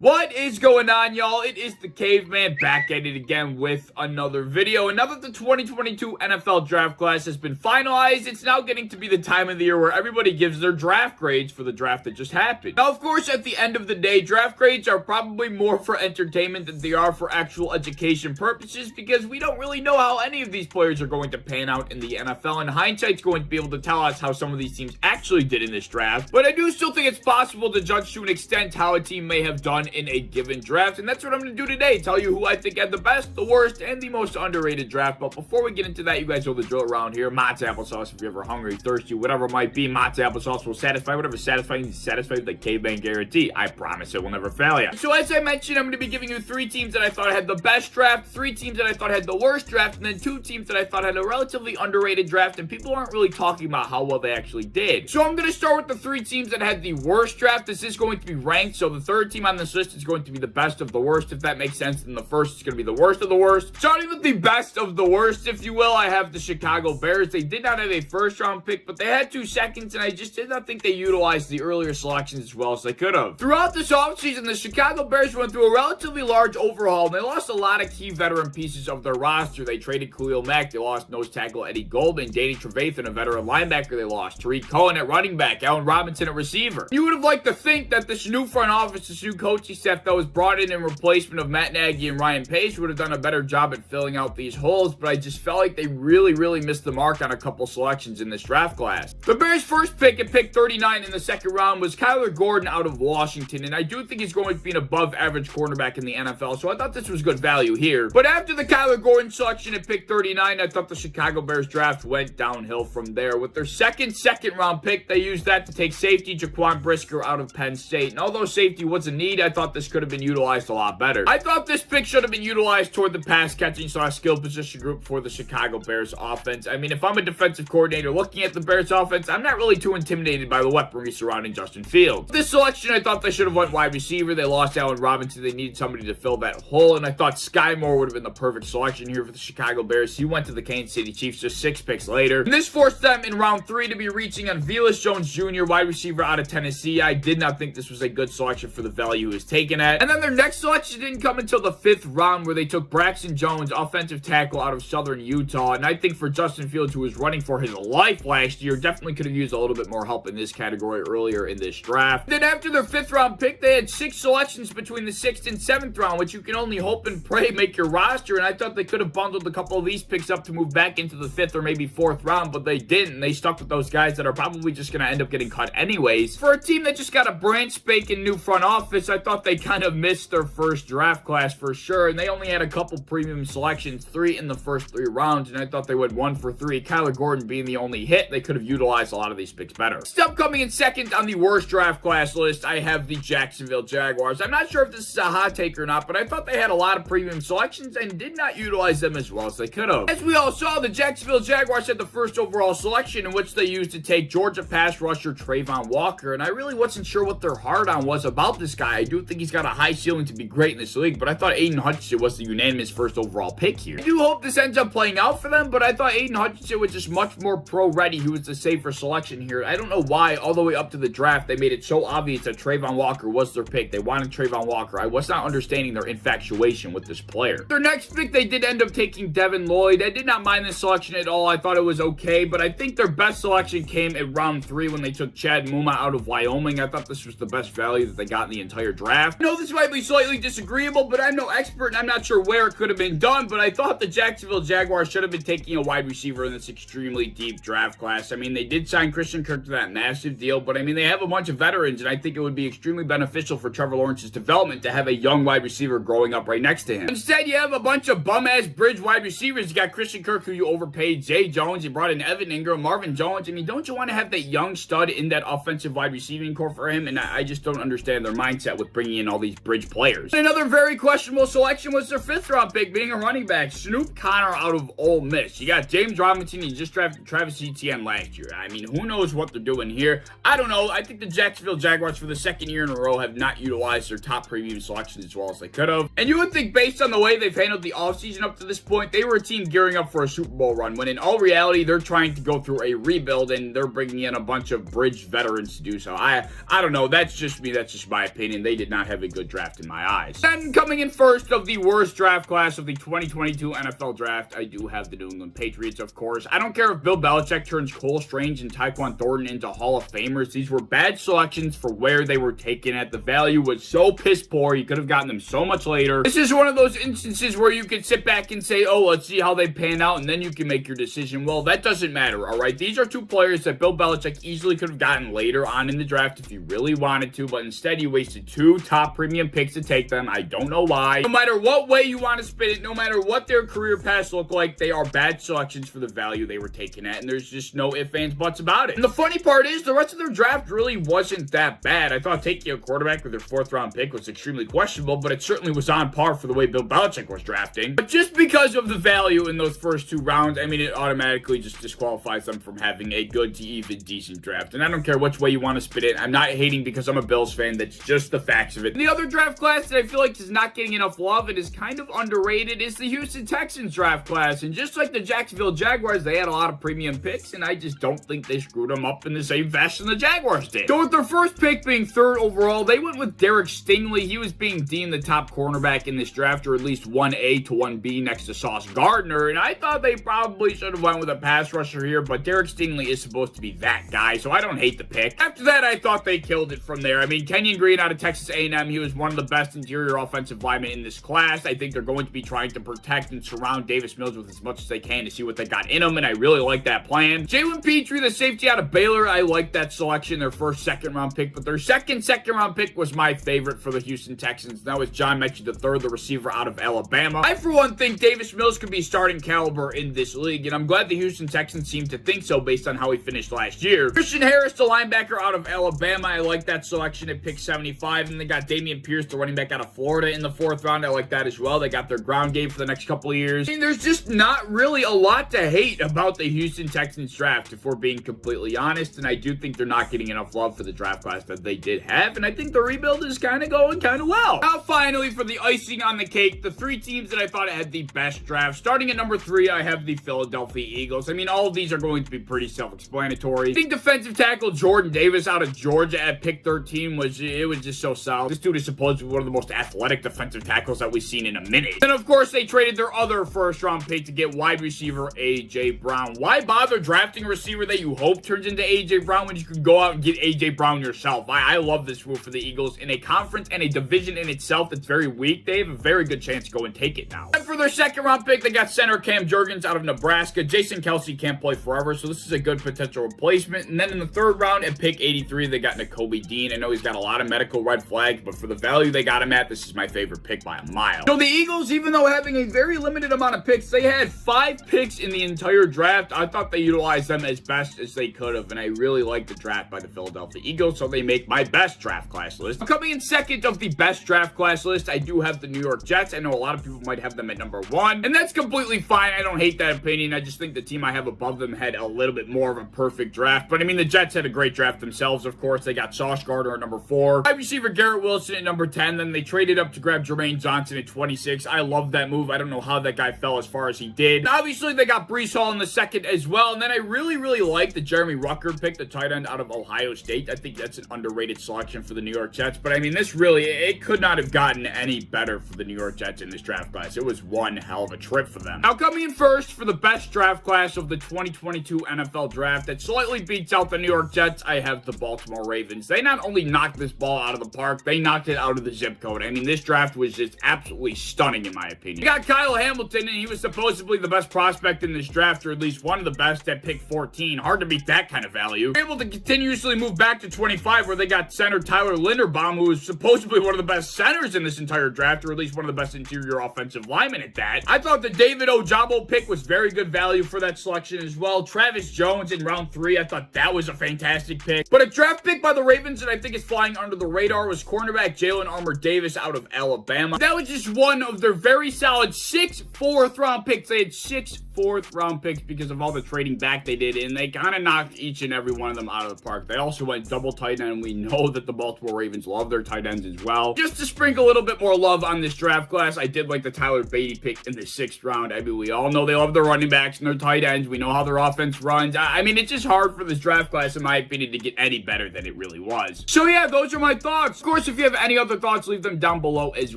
What is going on, y'all? It is the Caveman back at it again with another video. And now that the 2022 NFL draft class has been finalized, it's now getting to be the time of the year where everybody gives their draft grades for the draft that just happened. Now, of course, at the end of the day, draft grades are probably more for entertainment than they are for actual education purposes because we don't really know how any of these players are going to pan out in the NFL. And hindsight's going to be able to tell us how some of these teams actually did in this draft. But I do still think it's possible to judge to an extent how a team may have done in a given draft, and that's what I'm going to do today. Tell you who I think had the best, the worst, and the most underrated draft. But before we get into that, you guys know the drill around here. Mott's applesauce if you're ever hungry, thirsty, whatever it might be. Mott's applesauce will satisfy whatever satisfying is satisfied with the Caveman guarantee. I promise it will never fail you. So as I mentioned, I'm going to be giving you 3 teams that I thought had the best draft, 3 teams that I thought had the worst draft, and then 2 teams that I thought had a relatively underrated draft, and people aren't really talking about how well they actually did. So I'm going to start with the 3 teams that had the worst draft. This is going to be ranked, so the third team on this list is going to be the best of the worst, if that makes sense. And the first is going to be the worst of the worst. Starting with the best of the worst, if you will, I have the Chicago Bears. They did not have a first-round pick, but they had 2 seconds, and I just did not think they utilized the earlier selections as well as they could have. Throughout this offseason, the Chicago Bears went through a relatively large overhaul, and they lost a lot of key veteran pieces of their roster. They traded Khalil Mack. They lost nose tackle Eddie Goldman, Danny Trevathan, a veteran linebacker they lost, Tariq Cohen at running back, Allen Robinson at receiver. You would have liked to think that this new front office, this new coaching staff that was brought in replacement of Matt Nagy and Ryan Pace would have done a better job at filling out these holes, but I just felt like they really missed the mark on a couple selections in this draft class. The Bears' first pick at pick 39 in the second round was Kyler Gordon out of Washington, and I do think he's going to be an above-average cornerback in the NFL, so I thought this was good value here. But after the Kyler Gordon selection at pick 39, I thought the Chicago Bears draft went downhill from there. With their second round pick, they used that to take safety Jaquan Brisker out of Penn State, and although safety was a need, I thought this could have been utilized a lot better. I thought this pick should have been utilized toward the pass catching / skill position group for the Chicago Bears offense. I mean, if I'm a defensive coordinator looking at the Bears offense, I'm not really too intimidated by the weaponry surrounding Justin Fields. This selection, I thought they should have went wide receiver. They lost Allen Robinson. They needed somebody to fill that hole, and I thought Sky Moore would have been the perfect selection here for the Chicago Bears. He went to the Kansas City Chiefs just 6 picks later, and this forced them in round 3 to be reaching on Velus Jones Jr., wide receiver out of Tennessee. I did not think this was a good selection for the value he was taken at. And then their next selection didn't come until the 5th round, where they took Braxton Jones, offensive tackle out of Southern Utah. And I think for Justin Fields, who was running for his life last year, definitely could have used a little bit more help in this category earlier in this draft. Then after their 5th round pick, they had 6 selections between the 6th and 7th round, which you can only hope and pray make your roster. And I thought they could have bundled a couple of these picks up to move back into the 5th or maybe 4th round, but they didn't. They stuck with those guys that are probably just going to end up getting cut anyways. For a team that just got a brand spanking new front office, I thought they kind of missed their first draft class for sure, and they only had a couple premium selections, 3 in the first 3 rounds, and I thought they went 1 for 3. Kyler Gordon being the only hit, they could have utilized a lot of these picks better. Still coming in second on the worst draft class list, I have the Jacksonville Jaguars. I'm not sure if this is a hot take or not, but I thought they had a lot of premium selections and did not utilize them as well as they could have. As we all saw, the Jacksonville Jaguars had the first overall selection, in which they used to take Georgia pass rusher Trayvon Walker, and I really wasn't sure what their hard-on was about this guy. I do think he's got a high ceiling to be great in this league, but I thought Aiden Hutchinson was the unanimous first overall pick here. I do hope this ends up playing out for them, but I thought Aiden Hutchinson was just much more pro-ready. He was the safer selection here. I don't know why, all the way up to the draft, they made it so obvious that Trayvon Walker was their pick. They wanted Trayvon Walker. I was not understanding their infatuation with this player. Their next pick, they did end up taking Devin Lloyd. I did not mind this selection at all. I thought it was okay, but I think their best selection came at round 3 when they took Chad Muma out of Wyoming. I thought this was the best value that they got in the entire draft. I know this might be slightly disagreeable, but I'm no expert and I'm not sure where it could have been done, but I thought the Jacksonville Jaguars should have been taking a wide receiver in this extremely deep draft class. I mean, they did sign Christian Kirk to that massive deal, but I mean, they have a bunch of veterans, and I think it would be extremely beneficial for Trevor Lawrence's development to have a young wide receiver growing up right next to him. Instead, you have a bunch of bum-ass bridge wide receivers. You got Christian Kirk, who you overpaid, Zay Jones, you brought in Evan Ingram, Marvin Jones. I mean, don't you want to have that young stud in that offensive wide receiving core for him? And I just don't understand their mindset with bringing in all these bridge players. Another very questionable selection was their 5th round pick, being a running back, Snoop Connor out of Ole Miss. You got James Robinson, you just drafted Travis Etienne last year. I mean, who knows what they're doing here? I don't know. I think the Jacksonville Jaguars, for the 2nd year in a row, have not utilized their top premium selections as well as they could have. And you would think, based on the way they've handled the offseason up to this point, they were a team gearing up for a Super Bowl run, when in all reality, they're trying to go through a rebuild, and they're bringing in a bunch of bridge veterans to do so. I don't know. That's just me. That's just my opinion. They did did not have a good draft in my eyes. Then coming in first of the worst draft class of the 2022 NFL Draft, I do have the New England Patriots, of course. I don't care if Bill Belichick turns Cole Strange and Tyquan Thornton into Hall of Famers. These were bad selections for where they were taken at. The value was so piss poor. You could have gotten them so much later. This is one of those instances where you could sit back and say, oh, let's see how they pan out, and then you can make your decision. Well, that doesn't matter, all right? These are two players that Bill Belichick easily could have gotten later on in the draft if he really wanted to, but instead he wasted two top premium picks to take them. I don't know why. No matter what way you want to spin it, no matter what their career paths look like, they are bad selections for the value they were taken at, and there's just no ifs, ands, buts about it. And the funny part is, the rest of their draft really wasn't that bad. I thought taking a quarterback with their 4th round pick was extremely questionable, but it certainly was on par for the way Bill Belichick was drafting. But just because of the value in those first 2 rounds, I mean, it automatically just disqualifies them from having a good to even decent draft. And I don't care which way you want to spin it. I'm not hating because I'm a Bills fan. That's just the facts of it. And the other draft class that I feel like is not getting enough love and is kind of underrated is the Houston Texans draft class. And just like the Jacksonville Jaguars, they had a lot of premium picks, and I just don't think they screwed them up in the same fashion the Jaguars did. So with their first pick being 3rd overall, they went with Derek Stingley. He was being deemed the top cornerback in this draft, or at least 1A to 1B next to Sauce Gardner, and I thought they probably should have went with a pass rusher here, but Derek Stingley is supposed to be that guy, so I don't hate the pick. After that, I thought they killed it from there. I mean, Kenyon Green out of Texas A&M, he was one of the best interior offensive linemen in this class. I think they're going to be trying to protect and surround Davis Mills with as much as they can to see what they got in him, and I really like that plan. Jalen Petrie, the safety out of Baylor, I like that selection, their first 2nd round pick, but their second round pick was my favorite for the Houston Texans. That was John Mechie III, the receiver out of Alabama. I, for one, think Davis Mills could be starting caliber in this league, and I'm glad the Houston Texans seem to think so based on how he finished last year. Christian Harris, the linebacker out of Alabama, I like that selection at pick 75, and they got Dameon Pierce, the running back out of Florida, in the 4th round. I like that as well. They got their ground game for the next couple of years. I mean, there's just not really a lot to hate about the Houston Texans draft, if we're being completely honest, and I do think they're not getting enough love for the draft class that they did have, and I think the rebuild is kind of going kind of well. Now, finally, for the icing on the cake, the 3 teams that I thought had the best draft. Starting at number 3, I have the Philadelphia Eagles. I mean, all of these are going to be pretty self-explanatory. I think defensive tackle Jordan Davis out of Georgia at pick 13 was just so solid. This dude is supposedly one of the most athletic defensive tackles that we've seen in a minute. Then, of course, they traded their other 1st round pick to get wide receiver A.J. Brown. Why bother drafting a receiver that you hope turns into A.J. Brown when you can go out and get A.J. Brown yourself? I love this move for the Eagles. In a conference and a division in itself that's very weak, they have a very good chance to go and take it now. And for their 2nd round pick, they got center Cam Jurgens out of Nebraska. Jason Kelsey can't play forever, so this is a good potential replacement. And then in the 3rd round at pick 83, they got Nakobe Dean. I know he's got a lot of medical red flags, but for the value they got him at, this is my favorite pick by a mile. So the Eagles, even though having a very limited amount of picks, they had 5 picks in the entire draft. I thought they utilized them as best as they could have, and I really like the draft by the Philadelphia Eagles, so they make my best draft class list. Coming in 2nd of the best draft class list, I do have the New York Jets. I know a lot of people might have them at number 1, and that's completely fine. I don't hate that opinion. I just think the team I have above them had a little bit more of a perfect draft, but I mean, the Jets had a great draft themselves, of course. They got Sauce Gardner at number 4, wide receiver Garrett Wilson at number 10, then they traded up to grab Jermaine Johnson at 26. I love that move. I don't know how that guy fell as far as he did. And obviously, they got Breece Hall in the 2nd as well, and then I really like the Jeremy Rucker pick, the tight end out of Ohio State. I think that's an underrated selection for the New York Jets, but I mean, this really, it could not have gotten any better for the New York Jets in this draft class. It was one hell of a trip for them. Now, coming in first for the best draft class of the 2022 NFL Draft that slightly beats out the New York Jets, I have the Baltimore Ravens. They not only knocked this ball out of the park, they knocked it out of the zip code. I mean, this draft was just absolutely stunning in my opinion. You got Kyle Hamilton, and he was supposedly the best prospect in this draft, or at least one of the best at pick 14. Hard to beat that kind of value. They're able to continuously move back to 25, where they got center Tyler Linderbaum, who is supposedly one of the best centers in this entire draft, or at least one of the best interior offensive linemen at that. I thought the David Ojabo pick was very good value for that selection as well. Travis Jones in round 3, I thought that was a fantastic pick. But a draft pick by the Ravens that I think is flying under the radar was cornerback Jalen Armour-Davis out of Alabama. That was just one of their very solid 6 4th round picks. They had 6 4th round picks because of all the trading back they did, and they kind of knocked each and every one of them out of the park. They also went double tight end. We know that the Baltimore Ravens love their tight ends as well. Just to sprinkle a little bit more love on this draft class, I did like the Tyler Beatty pick in the 6th round. I mean, we all know they love their running backs and their tight ends. We know how their offense runs. I mean, it's just hard for this draft class, in my opinion, to get any better than it really was. So yeah, those are my thoughts. Of course, if you have any other thoughts, leave them down below as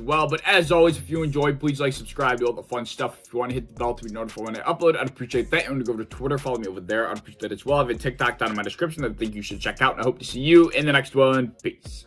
well. But as always, if you enjoyed, please like, subscribe, do all the fun stuff. If you want to hit the bell to be notified when I upload, I'd appreciate that. And to go over to Twitter, follow me over there. I'd appreciate that as well. I have a TikTok down in my description that I think you should check out. And I hope to see you in the next one. Peace.